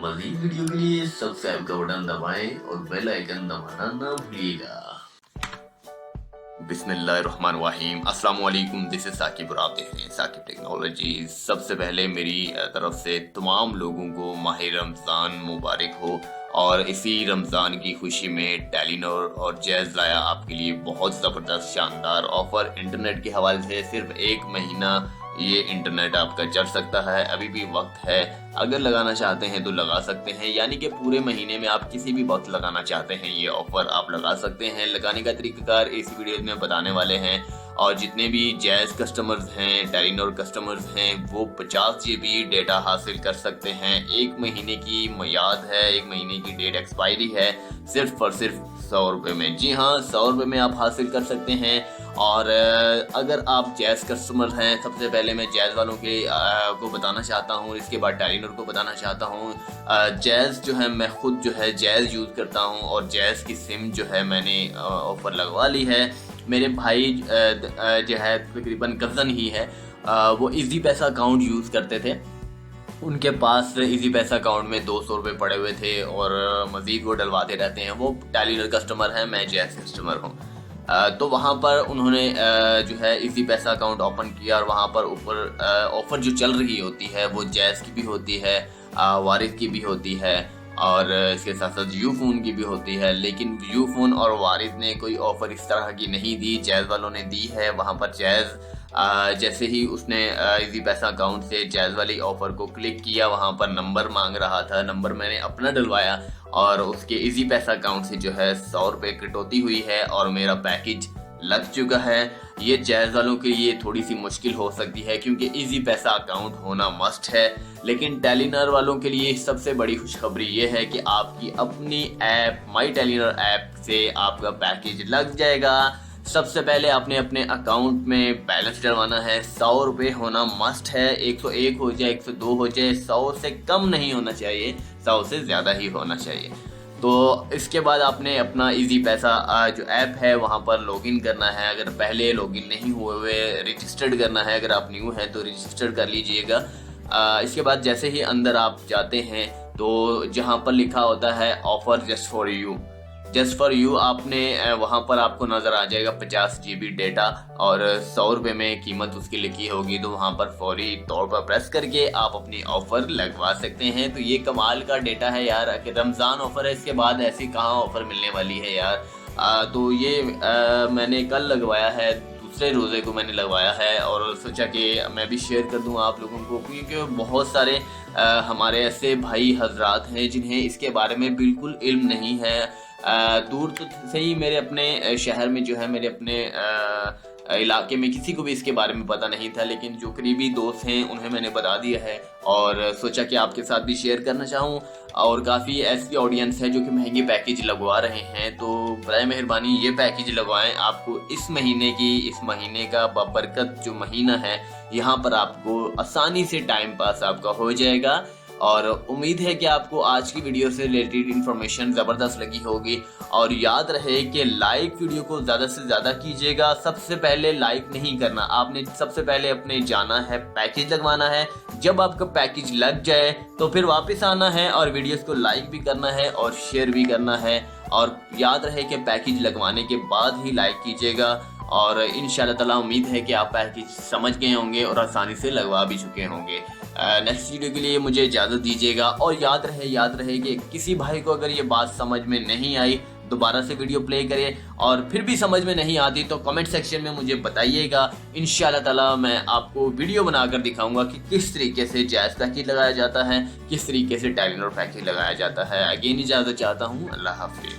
मज़ीद वीडियो के लिए सब्सक्राइब का बटन दबाएं और बेल आइकन दबाना ना भूलिएगा। बिस्मिल्लाहिर्रहमानिर्रहीम, अस्सलाम वालेकुम। दिस इज साकिब और आप देख रहे हैं साकिब टेक्नोलॉजी। सबसे पहले मेरी तरफ से तमाम लोगों को माह रमज़ान मुबारक हो और इसी रमज़ान की खुशी में टेलीनॉर और जैज़ लाया आपके लिए बहुत ज़बरदस्त शानदार ऑफ़र। इंटरनेट के हवाले से सिर्फ 1 महीना ये इंटरनेट आपका चल सकता है, अभी भी वक्त है। अगर लगाना चाहते हैं तो लगा सकते हैं, यानी कि पूरे महीने में आप किसी भी वक्त लगाना चाहते हैं ये ऑफ़र आप लगा सकते हैं। लगाने का तरीक़ाकार इस वीडियो में बताने वाले हैं और जितने भी जैज़ कस्टमर्स हैं, टेलीनॉर कस्टमर्स हैं, वो 50 GB डेटा हासिल कर सकते हैं। 1 महीने की मियाद है, 1 महीने की डेट एक्सपायरी है, सिर्फ और सिर्फ 100 रुपये में। जी हाँ, 100 रुपये में आप हासिल कर सकते हैं। और अगर आप जैज़ कस्टमर हैं, सबसे पहले मैं जैज़ वालों के को बताना चाहता हूँ, इसके बाद टेलीनॉर को बताना चाहता हूँ। जैज़ जो है, मैं खुद जो है जैज़ यूज़ करता हूँ और जैज़ की सिम जो है मैंने ऑफ़र लगवा ली है। मेरे भाई जो है तकरीबन कज़न ही है, वो इजी पैसा अकाउंट यूज़ करते थे। उनके पास इजी पैसा अकाउंट में 200 रुपये पड़े हुए थे और मज़ीद वो डलवाते रहते हैं। वो टेलीनॉर कस्टमर हैं, मैं जैज़ कस्टमर हूँ। तो वहाँ पर उन्होंने जो है इजी पैसा अकाउंट ओपन किया और वहाँ पर ऊपर ऑफ़र जो चल रही होती है वो जैज़ की भी होती है, वारिस की भी होती है और इसके साथ साथ यू फ़ोन की भी होती है। लेकिन यू फ़ोन और वारिस ने कोई ऑफ़र इस तरह की नहीं दी, जैज़ वालों ने दी है। वहाँ पर जैज़ जैसे ही उसने इजी पैसा अकाउंट से जैज़ वाली ऑफ़र को क्लिक किया, वहाँ पर नंबर मांग रहा था, नंबर मैंने अपना डलवाया और उसके इजी पैसा अकाउंट से जो है 100 रुपये कटौती हुई है और मेरा पैकेज लग चुका है। ये जैज़ वालों के लिए थोड़ी सी मुश्किल हो सकती है क्योंकि इजी पैसा अकाउंट होना मस्ट है, लेकिन टेलीनॉर वालों के लिए सबसे बड़ी खुशखबरी ये है कि आपकी अपनी ऐप माई टेलीनॉर ऐप से आपका पैकेज लग जाएगा। सबसे पहले आपने अपने अकाउंट में बैलेंस डलवाना है, 100 रुपये होना मस्ट है। 101 हो जाए, 102 हो जाए, 100 से कम नहीं होना चाहिए, 100 से ज़्यादा ही होना चाहिए। तो इसके बाद आपने अपना इजी पैसा जो ऐप है वहाँ पर लॉगिन करना है। अगर पहले लॉगिन नहीं हुए रजिस्टर्ड करना है, अगर आप न्यू हैं तो रजिस्टर्ड कर लीजिएगा। इसके बाद जैसे ही अंदर आप जाते हैं तो जहाँ पर लिखा होता है ऑफ़र जस्ट फॉर यू आपने वहाँ पर आपको नज़र आ जाएगा 50 GB डेटा और 100 रुपये में कीमत उसकी लिखी होगी। तो वहाँ पर फौरी तौर पर प्रेस करके आप अपनी ऑफ़र लगवा सकते हैं। तो ये कमाल का डेटा है यार, कि रमज़ान ऑफ़र है, इसके बाद ऐसी कहाँ ऑफ़र मिलने वाली है यार। तो ये मैंने कल लगवाया है, दूसरे रोज़े को मैंने लगवाया है और सोचा कि मैं भी शेयर कर दूं आप लोगों को, क्योंकि बहुत सारे हमारे ऐसे भाई हजरात हैं जिन्हें इसके बारे में बिल्कुल इल्म नहीं है। दूर तो से ही मेरे अपने शहर में जो है, मेरे अपने इलाके में किसी को भी इसके बारे में पता नहीं था, लेकिन जो करीबी दोस्त हैं उन्हें मैंने बता दिया है और सोचा कि आपके साथ भी शेयर करना चाहूँ। और काफ़ी ऐसी ऑडियंस है जो कि महंगे पैकेज लगवा रहे हैं, तो बराए मेहरबानी ये पैकेज लगवाएं। आपको इस महीने का बरकत जो महीना है, यहाँ पर आपको आसानी से टाइम पास आपका हो जाएगा। और उम्मीद है कि आपको आज की वीडियो से रिलेटेड इन्फॉर्मेशन ज़बरदस्त लगी होगी। और याद रहे कि लाइक वीडियो को ज़्यादा से ज़्यादा कीजिएगा। सबसे पहले लाइक नहीं करना, आपने सबसे पहले अपने जाना है पैकेज लगवाना है। जब आपका पैकेज लग जाए तो फिर वापस आना है और वीडियोस को लाइक भी करना है और शेयर भी करना है। और याद रहे कि पैकेज लगवाने के बाद ही लाइक कीजिएगा। और इंशाल्लाह ताला उम्मीद है कि आप पैकेज समझ गए होंगे और आसानी से लगवा भी चुके होंगे। नेक्स्ट वीडियो के लिए मुझे इजाज़त दीजिएगा। और याद रहे कि किसी भाई को अगर ये बात समझ में नहीं आई, दोबारा से वीडियो प्ले करें, और फिर भी समझ में नहीं आती तो कमेंट सेक्शन में मुझे बताइएगा। इंशाल्लाह ताला मैं आपको वीडियो बनाकर दिखाऊंगा कि किस तरीके से जैज़ पैकेज लगाया जाता है, किस तरीके से टेलीनॉर पैकेज लगाया जाता है। अगेन इजाज़त चाहता हूँ, अल्लाह हाफिज़।